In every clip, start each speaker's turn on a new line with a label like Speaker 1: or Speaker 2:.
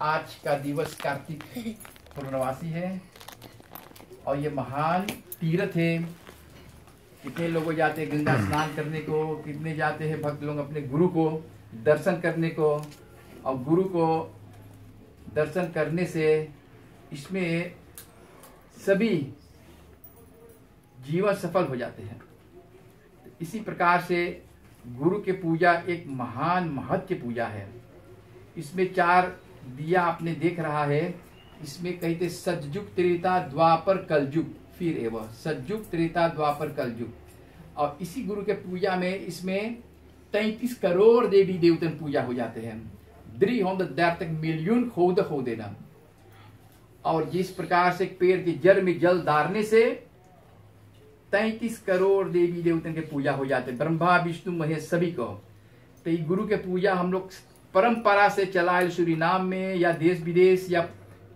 Speaker 1: आज का दिवस कार्तिक पूर्णवासी है और ये महान तीर्थ है। कितने लोग जाते हैं गंगा स्नान करने को, कितने जाते हैं भक्त लोग अपने गुरु को दर्शन करने को, और गुरु को दर्शन करने से इसमें सभी जीवन सफल हो जाते हैं। इसी प्रकार से गुरु के पूजा एक महान महत्व पूजा है। इसमें 4 दिया आपने देख रहा है। इसमें कहते सतयुग त्रेता द्वापर कलयुग, फिर एवं सतयुग त्रेता द्वापर कलयुग। और इसी गुरु के पूजा में इसमें 33 करोड़ देवी देवतन पूजा हो जाते हैं। 330 मिलियन खोद हो देना। और जिस प्रकार से पेड़ के जड़ में जल डालने से 33 करोड़ देवी देवतन के पूजा हो जाते हैं, ब्रह्मा विष्णु महेश सभी को। तो ये गुरु के पूजा हम लोग परंपरा से चला है। सूरीनाम में या देश विदेश या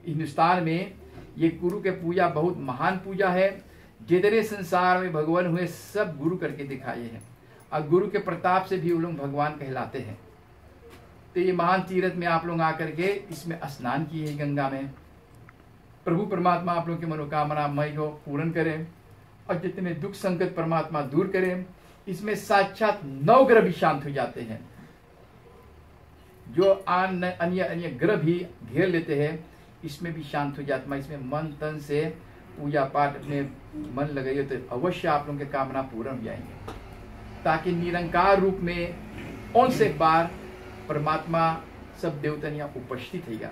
Speaker 1: हिंदुस्तान में ये गुरु के पूजा बहुत महान पूजा है। जितने संसार में भगवान हुए सब गुरु करके दिखाए हैं, और गुरु के प्रताप से भी वो लोग भगवान कहलाते हैं। तो ये महान तीर्थ में आप लोग आकर के इसमें स्नान किए गंगा में। प्रभु परमात्मा आप लोग की मनोकामना मय को पूर्ण करें और जितने दुख संकट परमात्मा दूर करें। इसमें साक्षात 9 ग्रह भी शांत हो जाते हैं। जो अन्य अन्य ग्रह भी घेर लेते हैं इसमें भी शांत हो जाता है। इसमें मन तन से पूजा पाठ अपने मन लगाइए तो अवश्य आप लोगों के कामना पूर्ण हो जाएंगे, ताकि निरंकार रूप में और से एक बार परमात्मा सब देवता यहाँ उपस्थित है।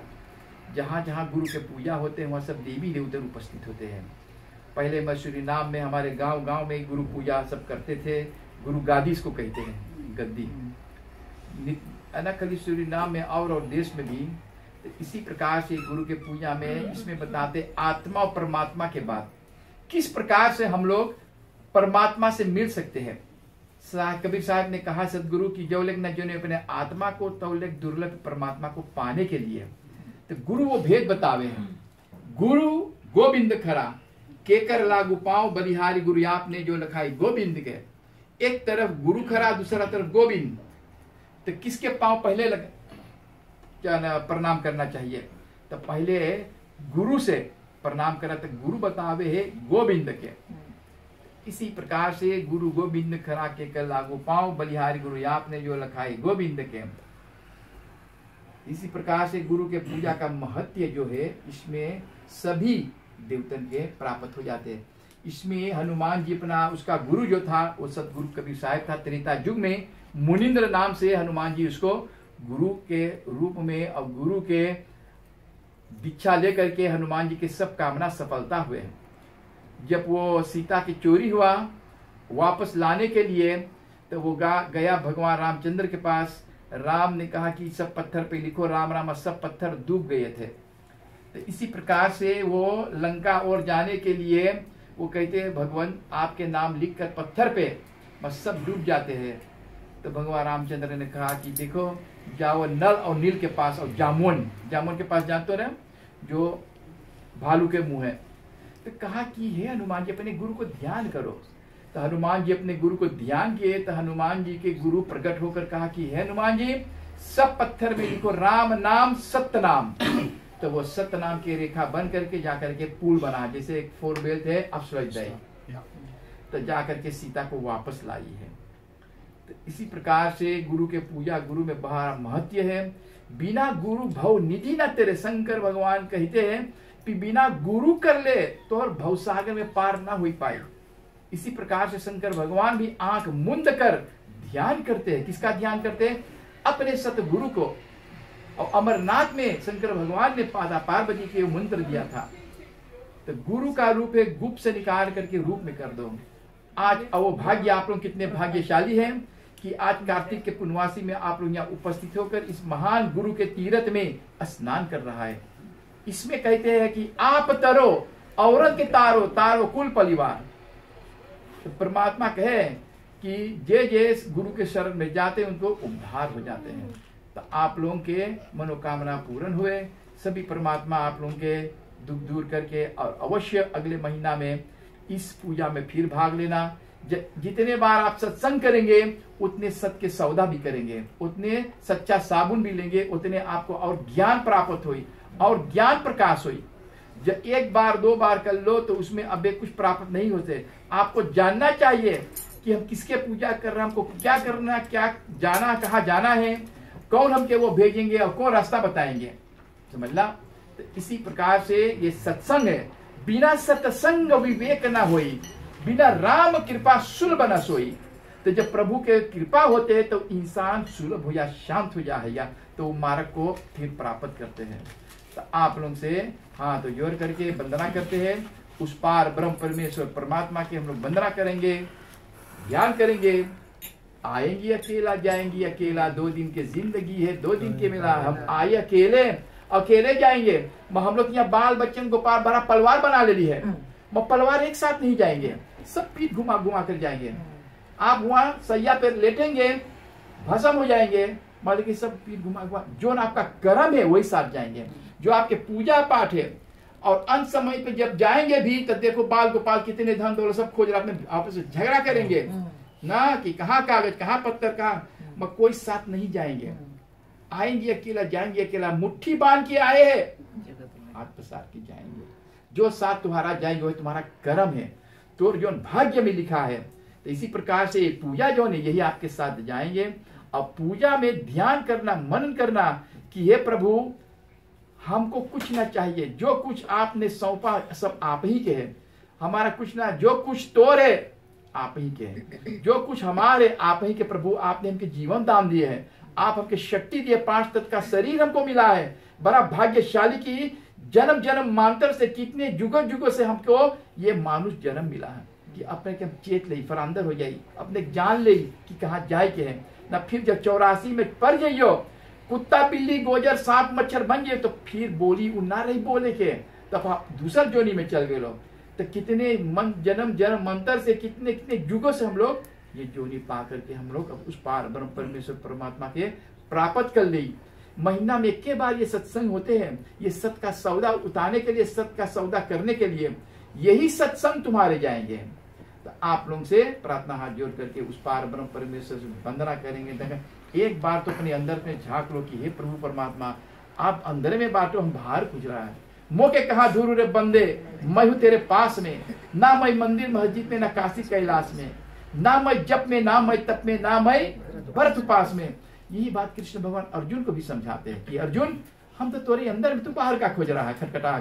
Speaker 1: जहाँ जहाँ गुरु के पूजा होते हैं वहाँ सब देवी देवता उपस्थित होते हैं। पहले मसूरी नाम में हमारे गांव गांव में गुरु पूजा सब करते थे। गुरु गादी इसको कहते हैं, गद्दी। अनाखली सूरीनाम में और देश में भी तो इसी प्रकार से गुरु के पूजा में इसमें बताते आत्मा और परमात्मा के बाद किस प्रकार से हम लोग परमात्मा से मिल सकते हैं। कबीर साहब ने कहा सदगुरु की जो लेख न जो ने अपने आत्मा को तो लेख दुर्लभ परमात्मा को पाने के लिए। तो गुरु वो भेद बतावे हैं। गुरु गोविंद खरा केकर लागू पाओ बलिहारी गुरु आपने जो लिखाई गोविंद के। एक तरफ गुरु खरा दूसरा तरफ गोविंद। तो किसके पांव पहले प्रणाम करना चाहिए? तो पहले गुरु से प्रणाम करा। तो गुरु बतावे है गोविंद के। इसी प्रकार से गुरु गोविंद खरा के कर लागू पांव बलिहारी गुरु आपने जो लिखाई गोविंद के। इसी प्रकार से गुरु के पूजा का महत्व जो है इसमें सभी देवतन के प्राप्त हो जाते हैं। इसमें हनुमान जी अपना उसका गुरु जो था वो सतगुरु कबीर साहब था। त्रेता युग में मुनिंद्र नाम से हनुमान जी उसको गुरु के रूप में और गुरु के दीक्षा लेकर के हनुमान जी के सब कामना सफलता हुए। जब वो सीता की चोरी हुआ वापस लाने के लिए तो वो गया भगवान रामचंद्र के पास। राम ने कहा कि सब पत्थर पे लिखो राम राम, सब पत्थर डूब गए थे। तो इसी प्रकार से वो लंका और जाने के लिए वो कहते हैं भगवान आपके नाम लिखकर पत्थर पे बस सब डूब जाते हैं। तो भगवान रामचंद्र ने कहा कि देखो जाओ नल और नील के पास और जामुन के पास जानते हो ना, जो भालू के मुंह है। तो कहा कि हे हनुमान जी अपने गुरु को ध्यान करो। तो हनुमान जी अपने गुरु को ध्यान किए। तो हनुमान जी के गुरु प्रकट होकर कहा कि हे हनुमान जी सब पत्थर में लिखो राम नाम सत्य नाम। तो वो सत्य नाम की रेखा बन करके जाकर के पुल बना, जैसे एक 4 बेल्ट है अफसरदय। तो जाकर के सीता को वापस लाई है। तो इसी प्रकार से गुरु के पूजा गुरु में बड़ा महत्व है। बिना गुरु भव निधि न तेरे, शंकर भगवान कहते हैं कि बिना गुरु कर ले तो और भवसागर में पार ना हुई पाए। इसी प्रकार से शंकर भगवान भी आंख मुंद कर ध्यान करते हैं। किसका ध्यान करते हैं? अपने सतगुरु को। और अमरनाथ में शंकर भगवान ने पादा पार्वती के मंत्र दिया था। तो गुरु का रूप है गुप्त से निकाल करके रूप में कर दो। आज वो भाग्य आप लोग कितने भाग्यशाली हैं कि आज कार्तिक के पुण्यवासी में आप लोग यहाँ उपस्थित होकर इस महान गुरु के तीर्थ में स्नान कर रहा है। इसमें कहते हैं कि आप तरो औरत के तारो तारो कुल परिवार। तो परमात्मा कहे कि जे जे गुरु के शरण में जाते हैं उनको उद्धार हो जाते हैं। तो आप लोगों के मनोकामना पूर्ण हुए। सभी परमात्मा आप लोगों के दुख दूर करके और अवश्य अगले महीना में इस पूजा में फिर भाग लेना। जितने बार आप सत्संग करेंगे उतने सत्य के सौदा भी करेंगे, उतने सच्चा साबुन भी लेंगे, उतने आपको और ज्ञान प्राप्त हुई और ज्ञान प्रकाश हुई। जब एक बार दो बार कर लो तो उसमें अब कुछ प्राप्त नहीं होते। आपको जानना चाहिए कि हम किसके पूजा कर रहे हैं, हमको क्या करना, क्या जाना, कहाँ जाना है, कौन हमके वो भेजेंगे और कौन रास्ता बताएंगे। समझला? तो इसी प्रकार से ये सत्संग है। बिना सत्संग विवेक न होई, बिना राम कृपा सुलभ न सोई। तो जब प्रभु के कृपा होते हैं तो इंसान सुलभ हो या शांत हो जाएगा, तो मार्ग को फिर प्राप्त करते हैं। तो आप लोग से हाथ जोड़ करके वंदना करते हैं। उस पार ब्रह्म परमेश्वर परमात्मा की हम लोग वंदना करेंगे, ध्यान करेंगे। आएंगी अकेला, जाएंगी अकेला, 2 दिन की जिंदगी है, 2 दिन के मिला। हम आए अकेले, अकेले जाएंगे। हम लोग यहाँ बाल बच्चन को पार बड़ा पलवार बना ले ली है, पलवार एक साथ नहीं जाएंगे, सब पीठ घुमा घुमा कर जाएंगे। आप वहां सैया पे लेटेंगे, भस्म हो जाएंगे, मतलब कि सब पीठ घुमा घुमा। जो आपका कर्म है वही साथ जाएंगे, जो आपके पूजा पाठ है। और अंत समय पे जब जाएंगे भी तो देखो बाल गोपाल कितने धन दौलत सब खोज रहे, अपने आपस में झगड़ा करेंगे ना कि कहाँ कागज, कहाँ पत्थर, कहाँ, मगर कोई साथ नहीं जाएंगे। आएंगे अकेला, जाएंगे अकेला, मुट्ठी बांध के आए हैं, हाथ पसार के जाएंगे। जो साथ तुम्हारा जाएंगे वही तुम्हारा कर्म है, तो जो भाग्य में लिखा है। तो इसी प्रकार से पूजा जो है यही आपके साथ जाएंगे। और पूजा में ध्यान करना, मनन करना कि हे प्रभु हमको कुछ ना चाहिए, जो कुछ आपने सौंपा सब आप ही के है। हमारा कुछ ना, जो कुछ तोर है आप ही के है, जो कुछ हमारे आप ही के। प्रभु आपने हमके जीवन दान दिए है, आप हमके शक्ति दिए, 5 तत्व का शरीर हमको मिला है। बड़ा भाग्यशाली की जन्म जन्म मांतर से कितने जुगों जुगों से हमको ये मानुष जन्म मिला है कि अपने के चेत ले, फिर अंदर हो जाई, अपने जान ले कि कहाँ जाए के है ना। फिर जब 84 में पड़ जाइयो, कुत्ता बिल्ली गोजर सांप मच्छर बन गए, तो फिर बोली उन्ना रही बोले के, तब आप दूसर जोनी में चल गए लोग। तो कितने मन जन्म जन्म मंत्र से कितने कितने युगों से हम लोग ये जोनी पा करके हम लोग अब उस पार ब्रह्म परमेश्वर परमात्मा के प्राप्त कर ली। महीना में 1 बार ये सत्संग होते हैं, ये सत्य का सौदा उतारने के लिए, सत्य का सौदा करने के लिए यही सत्संग तुम्हारे जाएंगे। तो आप लोगों से प्रार्थना हाथ जोड़ करके उस पार ब्रह्म परमेश्वर से वंदना करेंगे। एक बार तो अपने अंदर में झांक लो कि हे प्रभु परमात्मा, आप अंदर में बांटो, हम बाहर पूछ रहा है। मोके कहा दूर रे बंदे, मैं हूं तेरे पास में, ना मैं मंदिर मस्जिद में, ना काशी कैलाश में, ना मैं जप में, ना मैं तप में, ना मैं व्रत उपास में। यही बात कृष्ण भगवान अर्जुन को भी समझाते हैं कि अर्जुन हम तो तोरे अंदर में, तू बाहर का खोज रहा है, खटखटा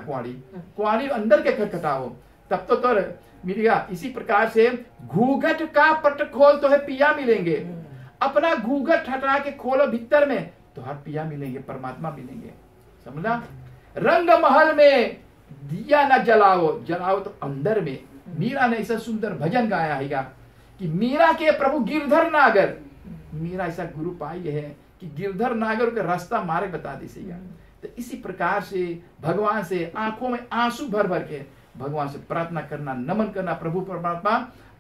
Speaker 1: कुआड़ी अंदर के खटखटाओ तब तो तोर मिलेगा। इसी प्रकार से घूंघट का पट खोल तो है पिया मिलेंगे, अपना घूंघट हटा के खोलो भीतर में तो हर पिया मिलेंगे, परमात्मा मिलेंगे। समझना? रंग महल में दिया न जलाओ, जलाओ तो अंदर में। मीरा ने ऐसा सुंदर भजन गाया है कि मीरा के प्रभु गिरधर नागर, मीरा ऐसा गुरु पाई है कि गिरधर नागर का रास्ता मार्ग बता दी सही। तो इसी प्रकार से भगवान से आंखों में आंसू भर भर के भगवान से प्रार्थना करना, नमन करना, प्रभु परमात्मा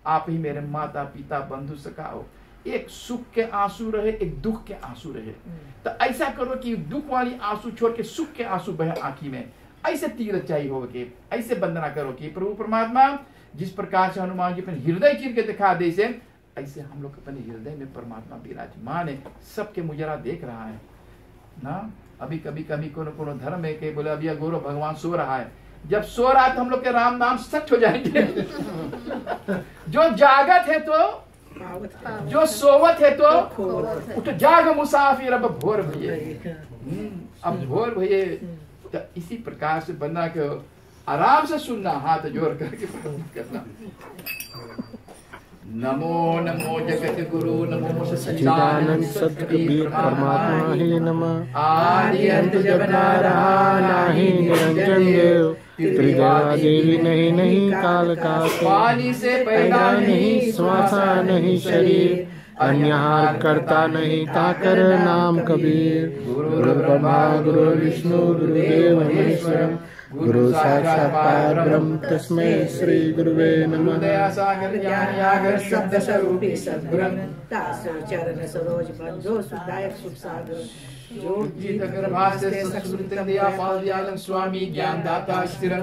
Speaker 1: आप ही मेरे माता पिता बंधु सखा हो। एक सुख के आंसू रहे, एक दुख के आंसू रहे। तो ऐसा करो कि दुख वाली आंसू छोड़ के सुख के आंसू बहे आंखी में। ऐसे तीरथ चाहिए हो के, ऐसे वंदना करो कि प्रभु परमात्मा जिस प्रकार से हनुमान जी अपने हृदय चीर के दिखा दे, ऐसे हम लोग अपने हृदय में परमात्मा विराजमान है, सबके मुजरा देख रहा है ना। अभी कभी कभी कोनो धर्म है कि बोले अभी गौरव भगवान सो रहा है, जब सो रहा है तो हम लोग के राम नाम सच हो जाएंगे। जो जागत है तो, जो सोवत है तो उठ जाग मुसाफिर अब भोर भइए, अब भोर भइए। तो इसी प्रकार से बंदा के आराम से सुनना, हाथ जोड़ करके करना। नमो नमो जगत गुरु, नमो सच्चिदानंद सद्गुरु परमात्मा ही नमः। आदि अंत जब ना रहा, नाही निरंजन देव, त्रिजा देवी नहीं नहीं काल का, पानी से पैदा नहीं, श्वासा नहीं शरीर, अन्यहार करता नहीं ताकर नाम कबीर। गुरु ब्रह्मा गुरु विष्णु गुरुदेव महेश्वरम, गुरु साक्षात् परब्रह्म तस्मै श्री गुरुवे नमः। दया सागर ज्ञान यागर शब्द स्वरूपी सद्गुरु, तासु चरण सरोज बंधो सुदायक सुख सागर, जो जीत गर्भास्य संस्कृत दिया पाल दियालन स्वामी ज्ञान दाता स्थिर,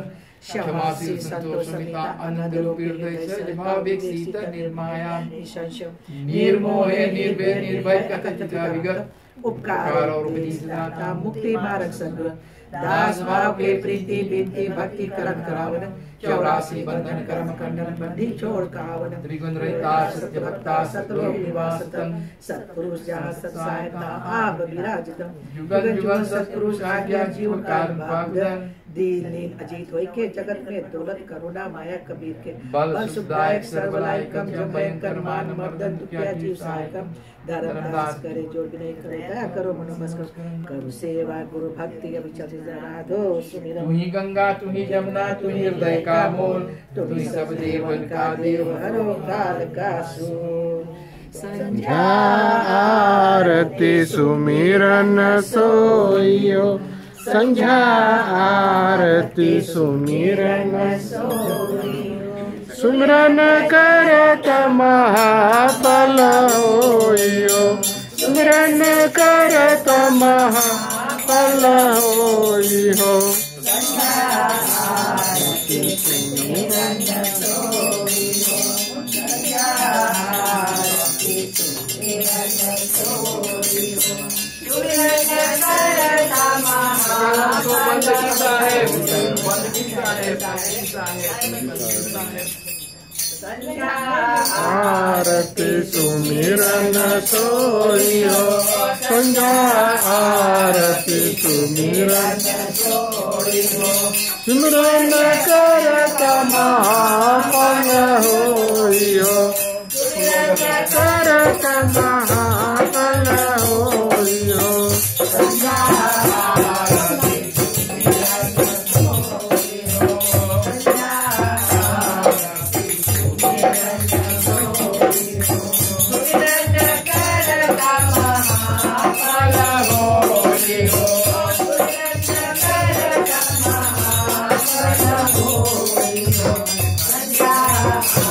Speaker 1: क्षमाशील संतोष समिता आनंद रूपी हृदय सहज भाव विकसित निर्माया निर्मोहे निर्भय निर्भय कथित विगत उपकार और उपदेशदाता मुक्ति मार्ग सद्गुरु दास भाव के प्रीति बिनती भक्ति करन करावन 84 बंधन कर्म खंडन बंदी छोड़ कावन त्रिगुण रहिता सत्य भक्ता सतलोक निवासतम सत्पुरुष जहाँ सत्सहायता आप विराजितम जुगल जुगल सत्पुरुष आज्ञा जीव काल भागधन दीन लीन अजीत होय के जगत में दौलत करुणा माया कबीर के बल सुखदायक सर्वलायकम जब भयंकर मान मर्दन दुखिया जीव सहायकम धर्मदास करे जो विनय करे दया करो मनोमस्कर करो सेवा गुरु भक्ति अभिचल राधो सुमिरन तू ही गंगा तू ही जमुना तू ही हृदय का मूल तू ही सब देवन का देव हरो काल का सूर
Speaker 2: संध्या आरती सुमिरन सोइयो संध्या आरती सुमिरन सोइयो सुमिरन करत महाफल होइयो सुमिरन करत महाफल होइयो संध्या आरती सुमिरन सोइयो संध्या आरती सुमिरन सोइयो आरती सुमिरन सोइयो संध्या आरती सुमिरन सोइयो सुमिरन करत महाफल होइयो करत महाफल होइयो संध्या आरती सुमिरन सोइयो संध्या आरती सुमिरन सोइयो सुमिरन करत महाफल होइयो सुमिरन करत महाफल होइयो संध्या आरती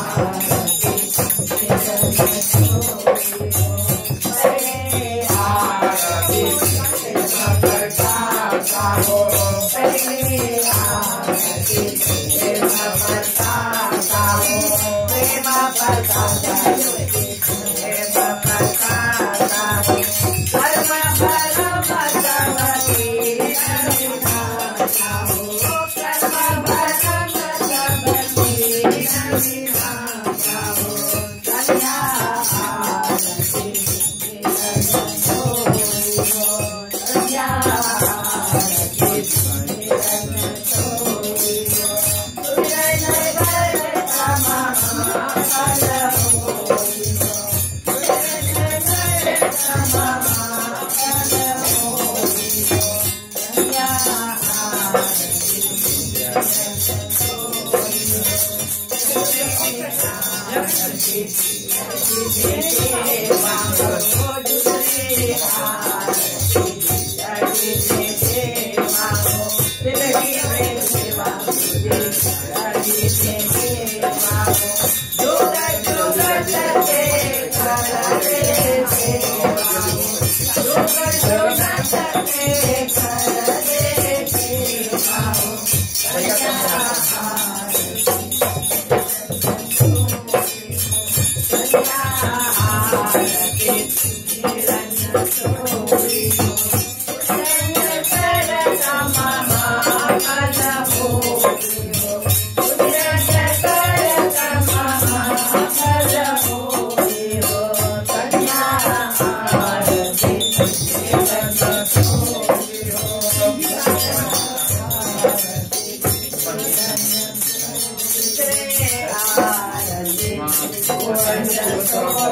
Speaker 2: सुमिरन सोइयो